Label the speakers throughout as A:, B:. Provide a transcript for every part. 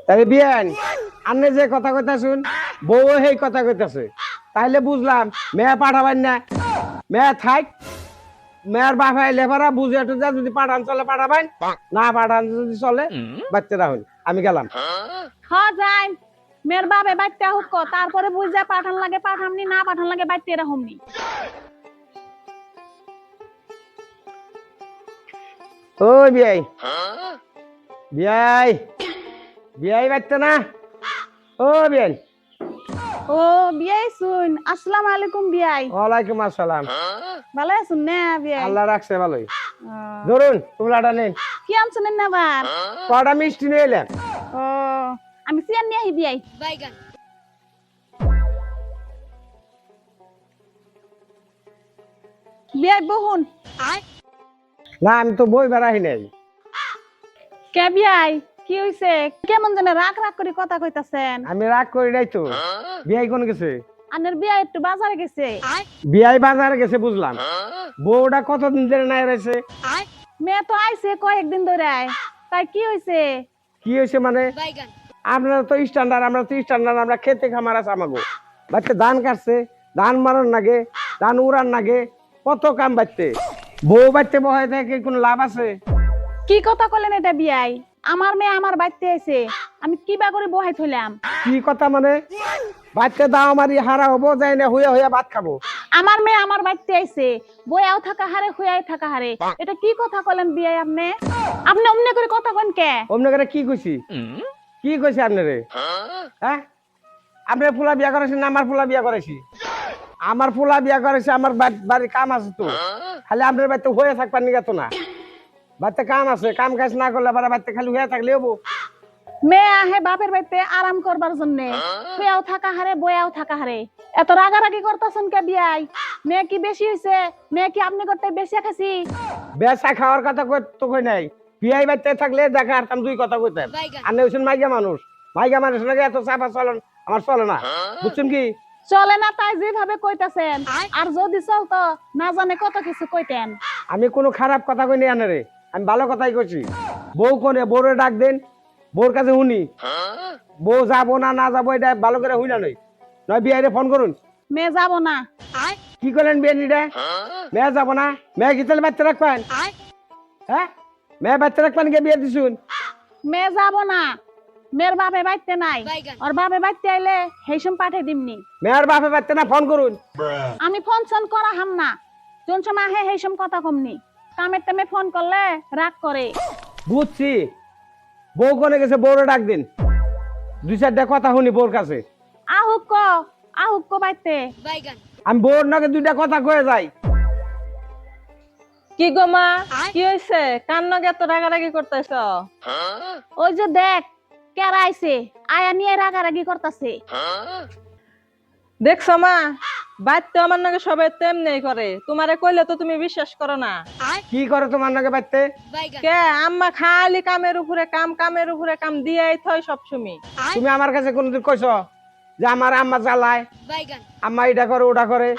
A: তাহলে বিয়ান আপনি যে কথা কইতাছুন বউ সেই কথা কইতাছে তাইলে বুঝলাম মেয়ে পাঠাবেন না মেয়ে থাক মেয়ের বাপায় লেবারা বুঝে টুঝে যদি পাঠান চলে পাঠাবেন না পাঠান যদি চলে বাচ্চারা হন আমি গেলাম।
B: যাই মেয়ের বাবে বাইতে হুক তারপরে বুঝা পাঠান লাগে পাঠামনি না পাঠান লাগে বাইতে এরকমনি।
A: ও বিয়াই বিয়াই বিয়াই বাচ্চা না ও বিয়াই।
B: ও বিয়াই শুন আসসালামু আলাইকুম বিয়াই।
A: ওয়ালাইকুম আসসালাম।
B: ভালো আছেন না বিয়াই?
A: আল্লাহ রাখছে ভালোই। ধরুন তোমলাটা নেন।
B: কি আনছেন না আবার?
A: কটা মিষ্টি নিয়ে এলেন।
B: ও আমি সিয়ান নিয়ে আহি বিয়াই।
C: বাইগান
B: বিয়াই বহুন।
A: না আমি তো বই বেড়াই নাই।
B: কে বিয়াই কি হইছে কেমন যেন রাগ রাগ করে কথা কইতাছেন?
A: আমি রাগ করি নাই তো। বিয়াই কোন গেছে?
B: আনের বিয়াই একটু বাজারে গেছে।
A: বিয়াই বাজারে গেছে বুঝলাম। বউটা কতদিন ধরে নাই রয়েছে?
B: মেয়ে তো আইছে কয়েকদিন ধরে। তাই কি হইছে?
A: কি হয়েছে মানে?
C: বাইগান
A: আপনারা তো স্ট্যান্ডার্ড আমরা খেতে খামার আছে আমাগো। বাচ্চা ধান কাটছে ধান মারন নাগে ধান উড়ান নাগে কত কাম বাচ্চে বউ বাচ্চে বহাই থেকে কোনো লাভ আছে?
B: কি কথা কইলেন এটা বিয়াই? আমার মেয়ে আমার বাড়িতে আইছে আমি কিবা করে বহাই থইলাম?
A: কি কথা মানে? বাচ্চা দাও মারি হারা হবো যাই না হইয়া হইয়া ভাত খাবো।
B: আমার মেয়ে আমার বাড়িতে আইছে বয়াও থাকা হারে হুয়াই থাকা হারে এটা কি কথা কইলেন বিয়াই আপনি? আপনি অমনে করে কথা কইন কে?
A: অমনে করে কি কইছি? কি কইছি আপনারে? হ্যাঁ আপনার ফুলা বিয়া করেছেন না আমার ফুলা বিয়া করেছি? আমার ফুলা বিয়া করেছে আমার বাড়ির কাম আছে তো খালি আপনার বাড়িতে হয়ে থাকবার নিগা তো না বাড়িতে কাম আছে কাম কাজ না করলে আবার বাড়িতে খালি হয়ে থাকলে হবো।
B: মেয়ে আহে বাপের বাড়িতে আরাম করবার জন্য হুয়াও থাকা হারে বয়াও থাকা হারে এত রাগারাগি করতেছেন কে বিয়াই? মেয়ে কি বেশি হইছে? মেয়ে কি আপনি করতে বেশি খাসি?
A: বেচা খাওয়ার কথা তো কই নাই বিয়াই বাড়িতে থাকলে দেখা হারতাম দুই কথা কইতাম। আপনি হচ্ছেন মাইগা মানুষ নাকি এত চাপা চলন আমার চলে না বুঝছেন কি?
B: চলে না তাই যেভাবে কইতাছেন আর যদি চলতো না জানে কত কিছু কইতেন।
A: আমি কোনো খারাপ কথা কই নাই আনারে আমি ভালো কথাই কইছি। বউ কোনে বউরে ডাক দেন বউর কাছে শুনি বউ যাবো না না যাবো এটা ভালো করে হই না নই নয় বিয়াইরে ফোন করুন।
B: মেয়ে যাব না।
A: কি করলেন বিয়ানিটা? মেয়ে যাবো না মেয়ে কি তাহলে বাচ্চা রাখবেন? হ্যাঁ মেয়ে বাচ্চা রাখবেন কে বিয়ে দিছুন?
B: মেয়ে যাব না মেয়ের বাপে বাইতে নাই
C: বাইগান
B: আর বাপে বাইতে আইলে হেসম পাঠাই দিমনি।
A: মেয়ের বাপে বাচ্চা না ফোন করুন।
B: আমি ফোন ফোন করা হাম না কোন সময় আহে হেসম কথা কমনি কামের টামে ফোন করলে রাগ করে।
A: বুঝছি বউ কোনে গেছে বউরে ডাক দিন দুই চারটা কথা শুনি বউর কাছে।
B: আহুক ক বাইতে।
C: বাইগান
A: আমি বউর নাকি দুইটা কথা কয়ে যাই।
D: কি গো মা কি হইছে কান্না এত রাগারাগি করতেছ?
B: ওই যে দেখ কেরা আইছে আয়া নিয়ে রাগারাগি করতাছে।
D: দেখছো মা বাড়িতে আমার নাকি সবাই তেমনি করে তোমারে কইলে তো তুমি বিশ্বাস করো না।
A: কি করে তোমার নাকি বাড়তে?
C: বাইগান
D: কে আম্মা খালি কামের উপরে কাম দিয়াই থয় সবসময়।
A: তুমি আমার কাছে কোনদিন কইছ যে আমার আম্মা জ্বালায়
C: বাইগান
A: আম্মা এটা করে ওটা করে?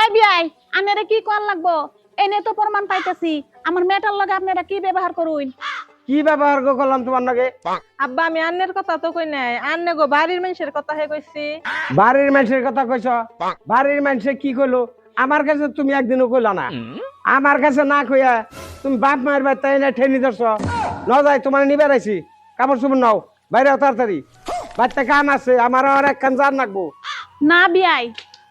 B: এই বিয়াই আপনারা কি কর লাগবো এনে তো প্রমাণ পাইতাছি আমার মেয়েটার লগে আপনারা কি ব্যবহার করুন।
A: কি ব্যবহার করলাম তোমার নাকি?
D: আব্বা আমি আন্নের কথা তো কই নাই আন্নে গো বাড়ির মানুষের কথা হে কইছি।
A: বাড়ির মানুষের কথা কইছ? বাড়ির মানুষে কি কইলো আমার কাছে তুমি একদিনও কইলা না। আমার কাছে না কইয়া তুমি বাপ মায়ের বাড়িতে এনে ঠেনি ধরছ ন যাই তোমার নিবে রাইছি কাপড় চুপড় নাও বাইরে তাড়াতাড়ি বাচ্চা কাম আছে আমার আর এক কান জান রাখবো।
B: না বিয়াই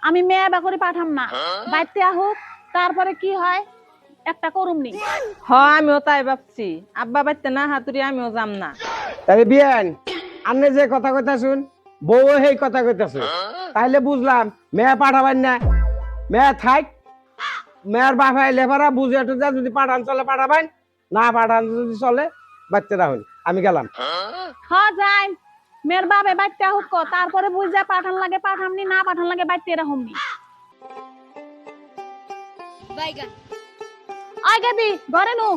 B: আমি মেয়ে বাকরি পাঠাম না বাইতে আহুক তারপরে কি হয় একটা করুমনি।
D: হ আমিও তাই ভাবছি আব্বা বাড়িতে না হাতুরি আমিও যাম না।
A: তাহলে বিয়ান আপনি যে কথা কইতাছুন বউ সেই কথা কইতাছে তাইলে বুঝলাম মেয়ে পাঠাবেন না মেয়ে থাক মেয়ের বাপায় লেবারা বুঝে টুঝে যদি পাঠান চলে পাঠাবেন না পাঠান যদি চলে বাচ্চারা হন আমি গেলাম।
B: যাই মেয়ের বাবে বাইতে আহুক তারপরে বুঝা পাঠান লাগে পাঠামনি না পাঠান লাগে বাইতে এরকমনি।
C: বাইগান
B: আয় গাদি ঘরে নু।